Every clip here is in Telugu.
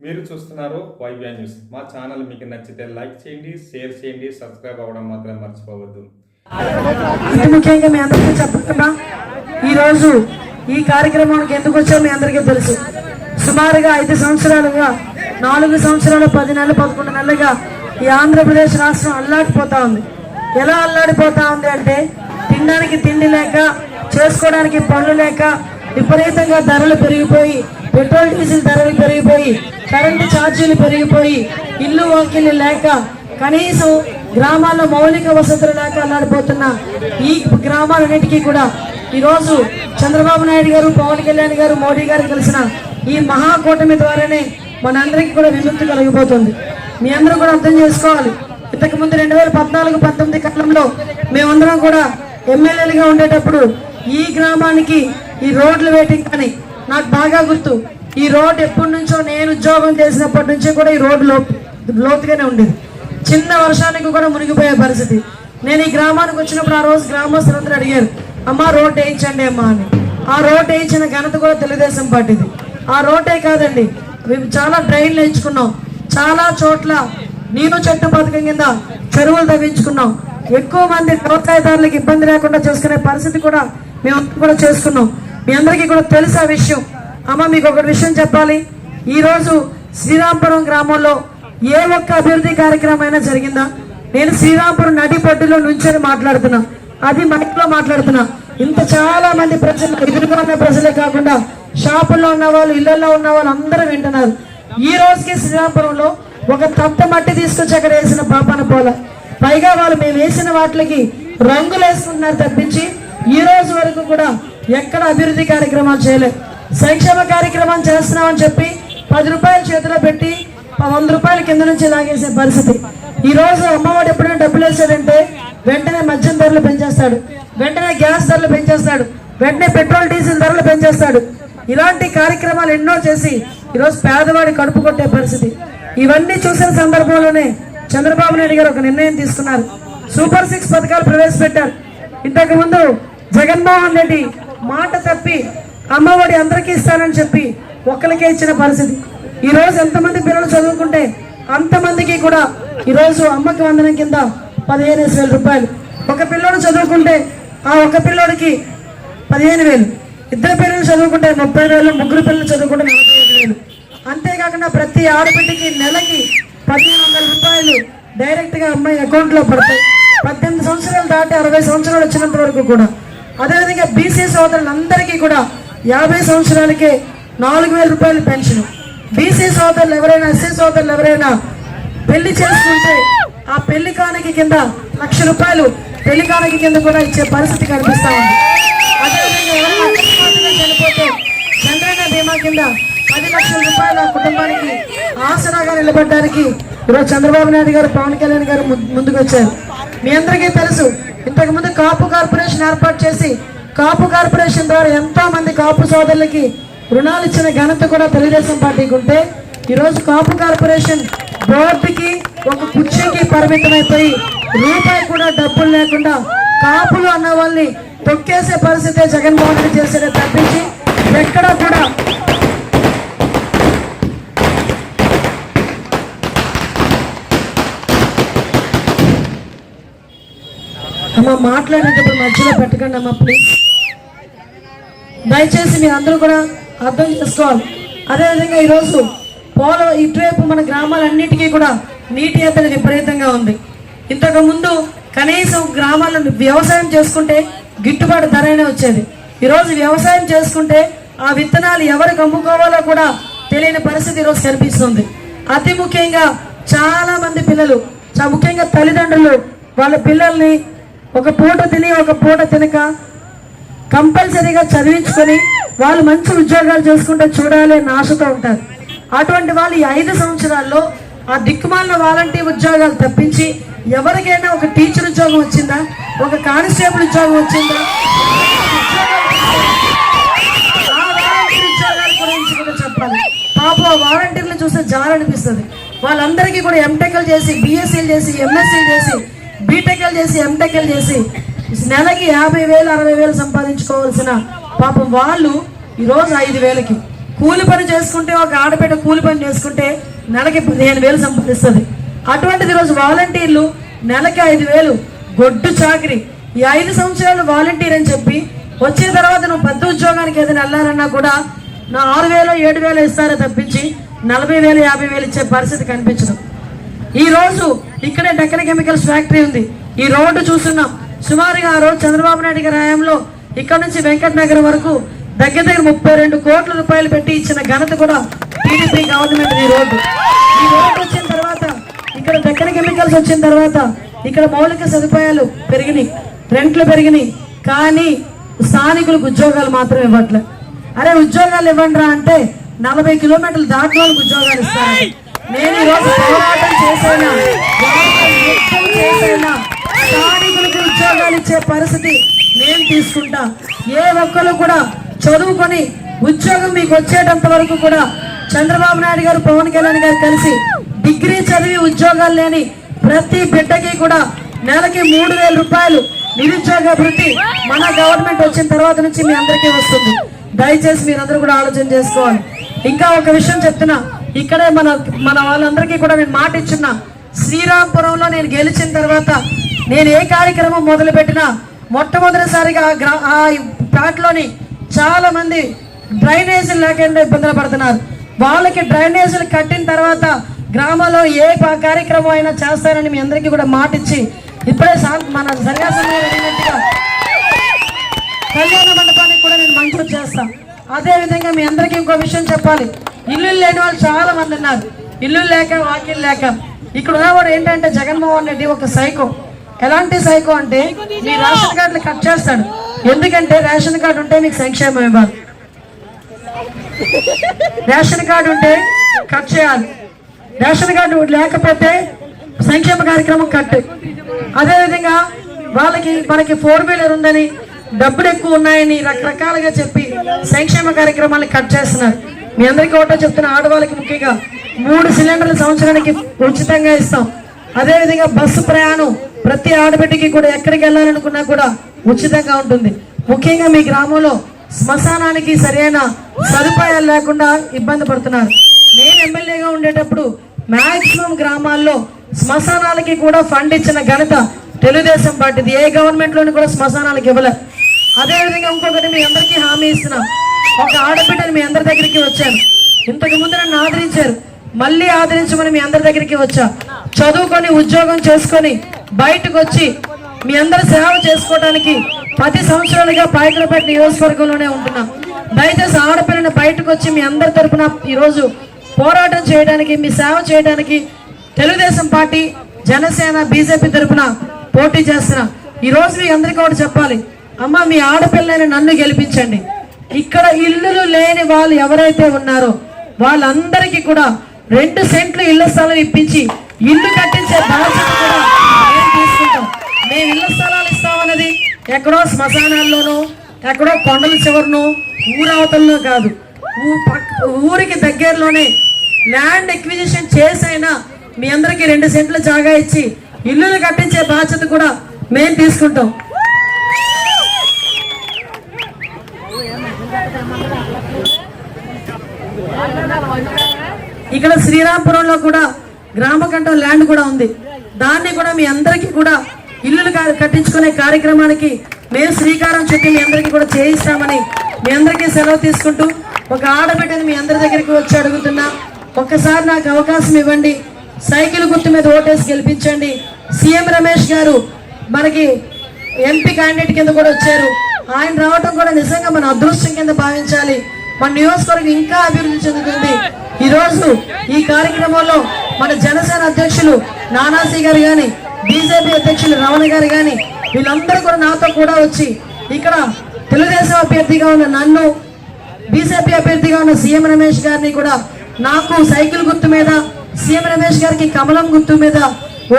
మీరు చూస్తున్నారు వైబీ న్యూస్. మా ఛానల్ మీకు నచ్చితే లైక్ చేయండి, షేర్ చేయండి, సబ్స్క్రైబ్ అవ్వడం మాత్రం మర్చిపోవద్దు. ముఖ్యంగా మీ అందరికీ చెప్తున్నా, ఈరోజు ఈ కార్యక్రమానికి ఎందుకు వచ్చారో మీ అందరికీ తెలుసు. సుమారుగా 5 సంవత్సరాలుగా 4 సంవత్సరాలు 10 నెలలు 11 నెలలుగా ఈ ఆంధ్రప్రదేశ్ రాష్ట్రం అల్లాడిపోతా ఉంది. ఎలా అల్లాడిపోతా ఉంది అంటే, తినడానికి తిండి లేక, చేసుకోవడానికి పనులు లేక, విపరీతంగా ధరలు పెరిగిపోయి, పెట్రోల్ డీజిల్ ధరలు పెరిగిపోయి, కరెంటు ఛార్జీలు పెరిగిపోయి, ఇల్లు వాకిళ్ళు లేక, కనీసం గ్రామాల్లో మౌలిక వసతులు లేక అల్లాడిపోతున్న ఈ గ్రామాలన్నిటికీ కూడా ఈరోజు చంద్రబాబు నాయుడు గారు, పవన్ కళ్యాణ్ గారు, మోడీ గారు కలిసిన ఈ మహాకూటమి ద్వారానే మనందరికీ కూడా విముక్తి కలిగిపోతుంది. మీ అందరూ కూడా అర్థం చేసుకోవాలి. ఇంతకుముందు 2014-19 కాలంలో మేమందరం కూడా ఎమ్మెల్యేలుగా ఉండేటప్పుడు ఈ గ్రామానికి ఈ రోడ్లు వేయటం కానీ నాకు బాగా గుర్తు. ఈ రోడ్ ఎప్పటి నుంచో నేను ఉద్యోగం చేసినప్పటి నుంచి కూడా ఈ రోడ్డు లోతుగానే ఉండేది. చిన్న వర్షానికి కూడా మునిగిపోయే పరిస్థితి. నేను ఈ గ్రామానికి వచ్చినప్పుడు ఆ రోజు గ్రామస్తులందరూ అడిగారు, అమ్మా రోడ్డు వేయించండి అమ్మా అని. ఆ రోడ్డు వేయించిన ఘనత కూడా తెలుగుదేశం పార్టీది. ఆ రోడ్డే కాదండి, మేము చాలా డ్రైన్లు వేయించుకున్నాం. చాలా చోట్ల నీరు చెట్టు పథకం కింద చెరువులు తవ్వించుకున్నాం. ఎక్కువ మంది వ్యవసాయదారులకు ఇబ్బంది లేకుండా చేసుకునే పరిస్థితి కూడా మేము కూడా చేసుకున్నాం. మీ అందరికీ కూడా తెలుసు ఆ విషయం. అమ్మ, మీకు ఒక విషయం చెప్పాలి. ఈరోజు శ్రీరాంపురం గ్రామంలో ఏ ఒక్క అభివృద్ధి కార్యక్రమం అయినా జరిగిందా? నేను శ్రీరాంపురం నడిపొడ్డులో నుంచొని మాట్లాడుతున్నా, అది మైక్లో మాట్లాడుతున్నా. ఇంత చాలా మంది ప్రజలు, ఎదురుగా ఉన్న ప్రజలే కాకుండా షాపుల్లో ఉన్న వాళ్ళు, ఇళ్లలో ఉన్న వాళ్ళు అందరూ వింటున్నారు. ఈ రోజుకి శ్రీరాంపురంలో ఒక తట్ట మట్టి తీసుకొచ్చి అక్కడ వేసిన పాపన పోల. పైగా వాళ్ళు మేము వేసిన వాటికి రంగులు వేసుకుంటున్నారు తప్పించి ఈ రోజు వరకు కూడా ఎక్కడ అభివృద్ధి కార్యక్రమాలు చేయలేదు. సంక్షేమ కార్యక్రమం చేస్తున్నామని చెప్పి 10 రూపాయలు చేతిలో పెట్టి 100 రూపాయల కింద నుంచి లాగేసే పరిస్థితి. ఈ రోజు అమ్మఒడి ఎప్పుడైనా డబ్బులు వేసాడంటే వెంటనే మద్యం ధరలు పెంచేస్తాడు, వెంటనే గ్యాస్ ధరలు పెంచేస్తాడు, వెంటనే పెట్రోల్ డీజిల్ ధరలు పెంచేస్తాడు. ఇలాంటి కార్యక్రమాలు ఎన్నో చేసి ఈరోజు పేదవాడి కడుపు కొట్టే పరిస్థితి. ఇవన్నీ చూసిన సందర్భంలోనే చంద్రబాబు నాయుడు గారు ఒక నిర్ణయం తీసుకున్నారు. సూపర్ 6 పథకాలు ప్రవేశపెట్టారు. ఇంతకు ముందు జగన్మోహన్ రెడ్డి మాట తప్పి అమ్మఒడి అందరికీ ఇస్తానని చెప్పి ఒక్కరికే ఇచ్చిన పరిస్థితి. ఈ రోజు ఎంతమంది పిల్లలు చదువుకుంటే అంతమందికి కూడా ఈరోజు అమ్మకి వందనం కింద 15,000 రూపాయలు. ఒక పిల్లోడు చదువుకుంటే ఆ ఒక పిల్లోడికి 15,000, 2 పిల్లలు చదువుకుంటే 30,000, 3 పిల్లలు చదువుకుంటే 45,000. అంతేకాకుండా ప్రతి ఆడబిడ్డకి నెలకి 1,500 రూపాయలు డైరెక్ట్ గా అమ్మాయి అకౌంట్ లో పడతాయి. 18 సంవత్సరాలు దాటి 60 సంవత్సరాలు వచ్చినంత వరకు కూడా. అదేవిధంగా బీసీ సోదరులందరికీ కూడా 50 సంవత్సరాలకే 4,000 రూపాయలు పెన్షన్. బీసీ సోదరులు ఎవరైనా, ఎస్సీ సోదరులు ఎవరైనా పెళ్లి చేసుకుంటే ఆ పెళ్లి కానుక కింద 1,00,000 రూపాయలు పెళ్లి కానుక కింద కూడా ఇచ్చే పరిస్థితి కనిపిస్తా ఉంది. అదేవిధంగా ఎవరైనా అకస్మాత్తుగా చనిపోతే చంద్రన్న బీమా కింద 10 లక్షల రూపాయల కుటుంబానికి ఆసరాగా నిలబడడానికి ఈరోజు చంద్రబాబు నాయుడు గారు, పవన్ కళ్యాణ్ గారు ముందుకు వచ్చారు. మీ అందరికీ తెలుసు, ఇంతకుముందు కాపు కార్పొరేషన్ ఏర్పాటు చేసి కాపు కార్పొరేషన్ ద్వారా ఎంతో మంది కాపు సోదరులకి రుణాలు ఇచ్చిన ఘనత కూడా తెలుగుదేశం పార్టీకి ఉంటే, ఈరోజు కాపు కార్పొరేషన్ బోర్డుకి ఒక కుర్చీకి పరిమితమైపోయి రూపాయి కూడా డబ్బులు లేకుండా కాపులు అన్న వాళ్ళని తొక్కేసే పరిస్థితే జగన్మోహన్ రెడ్డి చేసేదే తప్పించి ఎక్కడా కూడా అమ్మ మాట్లాడేటప్పుడు మధ్యలో పెట్టకండి అమ్మ, ప్లీజ్. దయచేసి మీరు అందరూ కూడా అర్థం చేసుకోవాలి. అదేవిధంగా ఈరోజు ఇటువైపు మన గ్రామాలన్నిటికీ కూడా నీటి ఎద్దడి విపరీతంగా ఉంది. ఇంతకు ముందు కనీసం గ్రామాలను వ్యవసాయం చేసుకుంటే గిట్టుబాటు ధర అయినా వచ్చేది. ఈరోజు వ్యవసాయం చేసుకుంటే ఆ విత్తనాలు ఎవరికి అమ్ముకోవాలో కూడా తెలియని పరిస్థితి ఈరోజు కనిపిస్తుంది. అతి ముఖ్యంగా చాలా మంది పిల్లలు, ముఖ్యంగా తల్లిదండ్రులు వాళ్ళ పిల్లల్ని ఒక పూట తిని ఒక పూట తినక కంపల్సరీగా చదివించుకొని వాళ్ళు మంచి ఉద్యోగాలు చేసుకుంటే చూడాలి అని ఆశతో ఉంటారు. అటువంటి వాళ్ళు ఈ 5 సంవత్సరాల్లో ఆ దిక్కుమాలిన వాలంటీర్ ఉద్యోగాలు తప్పించి ఎవరికైనా ఒక టీచర్ ఉద్యోగం వచ్చిందా, ఒక కానిస్టేబుల్ ఉద్యోగం వచ్చిందా? ఆ వాలంటీర్ ఉద్యోగాల గురించి కూడా చెప్పాలి. పాపం ఆ వాలంటీర్లు చూస్తే జాలనిపిస్తుంది. వాళ్ళందరికీ కూడా ఎంటెక్లు చేసి, బిఎస్సీలు చేసి, ఎంఎస్సీలు చేసి, బీటెక్లు చేసి, ఎంటెక్లు చేసి నెలకి 50,000, 60,000 సంపాదించుకోవాల్సిన పాపం వాళ్ళు ఈరోజు 5,000కి కూలి పని చేసుకుంటే, ఒక ఆడబిడ్డ కూలి పని చేసుకుంటే నెలకి 15,000 సంపాదిస్తుంది. అటువంటిది ఈరోజు వాలంటీర్లు నెలకి 5,000 గొడ్డు చాకరీ. ఈ 5 సంవత్సరాలు వాలంటీర్ అని చెప్పి వచ్చిన తర్వాత నువ్వు పెద్ద ఉద్యోగానికి ఏదైనా వెళ్ళాలన్నా కూడా నా 6,000 7,000 ఇస్తారే తప్పించి 40,000 50,000 ఇచ్చే పరిస్థితి కనిపించదు. ఈ రోజు ఇక్కడే డెక్కన్ కెమికల్స్ ఫ్యాక్టరీ ఉంది. ఈ రోడ్డు చూస్తున్నాం. సుమారుగా ఆ రోజు చంద్రబాబు నాయుడు గారి హయాంలో ఇక్కడ నుంచి వెంకటనగర్ వరకు దగ్గర 32 కోట్ల రూపాయలు పెట్టి ఇచ్చిన ఘనత కూడా టీడీపీ గవర్నమెంట్. ఈ రోడ్డు వచ్చిన తర్వాత ఇక్కడ డెక్కన్ కెమికల్స్ వచ్చిన తర్వాత ఇక్కడ మౌలిక సదుపాయాలు పెరిగినాయి, రెంట్లు పెరిగినాయి, కానీ స్థానికులకు ఉద్యోగాలు మాత్రం ఇవ్వట్లే. అరే ఉద్యోగాలు ఇవ్వండిరా అంటే 40 కిలోమీటర్లు దాటిన వాళ్ళకి ఉద్యోగాలు ఇస్తారు. నేను ఈరోజు పోరాటం చేసైనా స్థానికులకు ఉద్యోగాలు ఇచ్చే పరిస్థితి నేను తీసుకుంటా. ఏ ఒక్కరు కూడా చదువుకొని ఉద్యోగం మీకు వచ్చేటంత వరకు కూడా చంద్రబాబు నాయుడు గారు పవన్ కళ్యాణ్ గారు కలిసి డిగ్రీ చదివి ఉద్యోగాలు లేని ప్రతి బిడ్డకి కూడా నెలకి 3,000 రూపాయలు నిరుద్యోగ భృతి మన గవర్నమెంట్ వచ్చిన తర్వాత నుంచి మీ అందరికీ వస్తుంది. దయచేసి మీరందరూ కూడా ఆలోచన చేసుకోవాలి. ఇంకా ఒక విషయం చెప్తున్నా, ఇక్కడే మన వాళ్ళందరికీ కూడా నేను మాట ఇచ్చున్నా, శ్రీరాంపురంలో నేను గెలిచిన తర్వాత నేను ఏ కార్యక్రమం మొదలు పెట్టినా మొట్టమొదటిసారిగా ఆ పేటలోని చాలా మంది డ్రైనేజీలు లేకుండా ఇబ్బందులు పడుతున్నారు. వాళ్ళకి డ్రైనేజీలు కట్టిన తర్వాత గ్రామంలో ఏ కార్యక్రమం అయినా చేస్తారని మీ అందరికీ కూడా మాట ఇచ్చి ఇప్పుడే మన సన్యాసంగా కళ్యాణ మండపానికి కూడా నేను మంజూరు చేస్తాను. అదే విధంగా మీ అందరికీ ఇంకో విషయం చెప్పాలి. ఇల్లు లేని వాళ్ళు చాలా మంది ఉన్నారు. ఇల్లు లేక వాకిలు లేక. ఇక్కడ ఉన్నవాడు ఏంటంటే జగన్మోహన్ రెడ్డి ఒక సైకో. ఎలాంటి సైకో అంటే మీ రేషన్ కార్డులు కట్ చేస్తాడు. ఎందుకంటే రేషన్ కార్డు ఉంటే మీకు సంక్షేమం ఇవ్వాలి, రేషన్ కార్డు ఉంటే కట్ చేయాలి, రేషన్ కార్డు లేకపోతే సంక్షేమ కార్యక్రమం కట్. అదేవిధంగా మనకి 4-వీలర్ ఉందని డబ్బులు ఎక్కువ ఉన్నాయని రకరకాలుగా చెప్పి సంక్షేమ కార్యక్రమాలను కట్ చేస్తున్నారు. మీ అందరికీ ఒకటో చెప్తున్న, ఆడవాళ్ళకి ముఖ్యంగా 3 సిలిండర్లు సంవత్సరానికి ఉచితంగా ఇస్తాం. అదేవిధంగా బస్సు ప్రయాణం ప్రతి ఆడబిడ్డకి కూడా ఎక్కడికి వెళ్ళాలనుకున్నా కూడా ఉచితంగా ఉంటుంది. ముఖ్యంగా మీ గ్రామంలో శ్మశానానికి సరైన సదుపాయాలు లేకుండా ఇబ్బంది పడుతున్నారు. నేను ఎమ్మెల్యేగా ఉండేటప్పుడు మాక్సిమం గ్రామాల్లో శ్మశానాలకి కూడా ఫండ్ ఇచ్చిన ఘనత తెలుగుదేశం పార్టీది. ఏ గవర్నమెంట్ లోని కూడా శ్మశానాలకు ఇవ్వలేదు. అదేవిధంగా ఇంకొకటి మీ అందరికీ హామీ ఇస్తున్నాం. ఒక ఆడబిడ్డని మీ అందరి దగ్గరికి వచ్చాను. ఇంతకు ముందు నన్ను ఆదరించారు, మళ్ళీ ఆదరించమని మీ అందరి దగ్గరికి వచ్చా. చదువుకొని ఉద్యోగం చేసుకొని బయటకు వచ్చి మీ అందరి సేవ చేసుకోవడానికి 10 సంవత్సరాలుగా పాయకరపేట నియోజకవర్గంలోనే ఉంటున్నా. దయచేసి ఆడపిల్లని బయటకు వచ్చి మీ అందరి తరఫున ఈరోజు పోరాటం చేయడానికి, మీ సేవ చేయడానికి తెలుగుదేశం పార్టీ, జనసేన, బీజేపీ తరఫున పోటీ చేస్తున్నా. ఈరోజు మీ అందరికీ ఒకటి చెప్పాలి, అమ్మ మీ ఆడపిల్లని నన్ను గెలిపించండి. ఇక్కడ ఇల్లులు లేని వాళ్ళు ఎవరైతే ఉన్నారో వాళ్ళందరికీ కూడా 2 సెంట్లు ఇళ్ల స్థలం ఇప్పించి ఇల్లు కట్టించే బాధ్యత కూడా మేము తీసుకుంటాం. మేము ఇళ్ల స్థలాలు ఇస్తామన్నది ఎక్కడో శ్మశానాల్లోనో ఎక్కడో కొండల చివరినో ఊరవతల్లో కాదు, ఊరికి దగ్గరలోనే ల్యాండ్ ఎక్విజిషన్ చేసైనా మీ అందరికి 2 సెంట్ల జాగా ఇచ్చి ఇల్లులు కట్టించే బాధ్యత కూడా మేము తీసుకుంటాం. ఇక్కడ శ్రీరాంపురంలో కూడా గ్రామకంఠం ల్యాండ్ కూడా ఉంది. దాన్ని కూడా మీ అందరికీ కూడా ఇల్లులు కట్టించుకునే కార్యక్రమానికి మేము శ్రీకారం చుట్టి మీ అందరికీ కూడా చేయిస్తామని మీ అందరికీ సెలవు తీసుకుంటూ, ఒక ఆడబిడ్డని మీ అందరి దగ్గరికి వచ్చి అడుగుతున్నా, ఒక్కసారి నాకు అవకాశం ఇవ్వండి, సైకిల్ గుర్తు మీద ఓటేసి గెలిపించండి. సీఎం రమేష్ గారు మనకి ఎంపీ క్యాండిడేట్ కింద కూడా వచ్చారు. ఆయన రావడం కూడా నిజంగా మన అదృష్టం కింద భావించాలి. మన నియోజకవర్గం ఇంకా అభివృద్ధి చెందుతుంది. ఈరోజు ఈ కార్యక్రమంలో మన జనసేన అధ్యక్షులు నానాజీ గారు కానీ, బీజేపీ అధ్యక్షులు రమణ గారు కానీ వీళ్ళందరూ కూడా నాతో కూడా వచ్చి ఇక్కడ తెలుగుదేశం అభ్యర్థిగా ఉన్న నన్ను, బీజేపీ అభ్యర్థిగా ఉన్న సీఎం రమేష్ గారిని కూడా నాకు సైకిల్ గుర్తు మీద, సీఎం రమేష్ గారికి కమలం గుర్తు మీద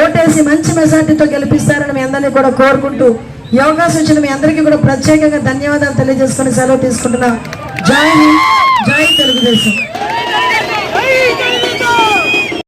ఓటేసి మంచి మెజార్టీతో గెలిపిస్తారని మీ అందరినీ కూడా కోరుకుంటూ, ఈ అవకాశం ఇచ్చిన మీ అందరికీ కూడా ప్రత్యేకంగా ధన్యవాదాలు తెలియజేసుకుని సెలవు తీసుకుంటున్నా. జై హింద్, జై తెలుగుదేశం.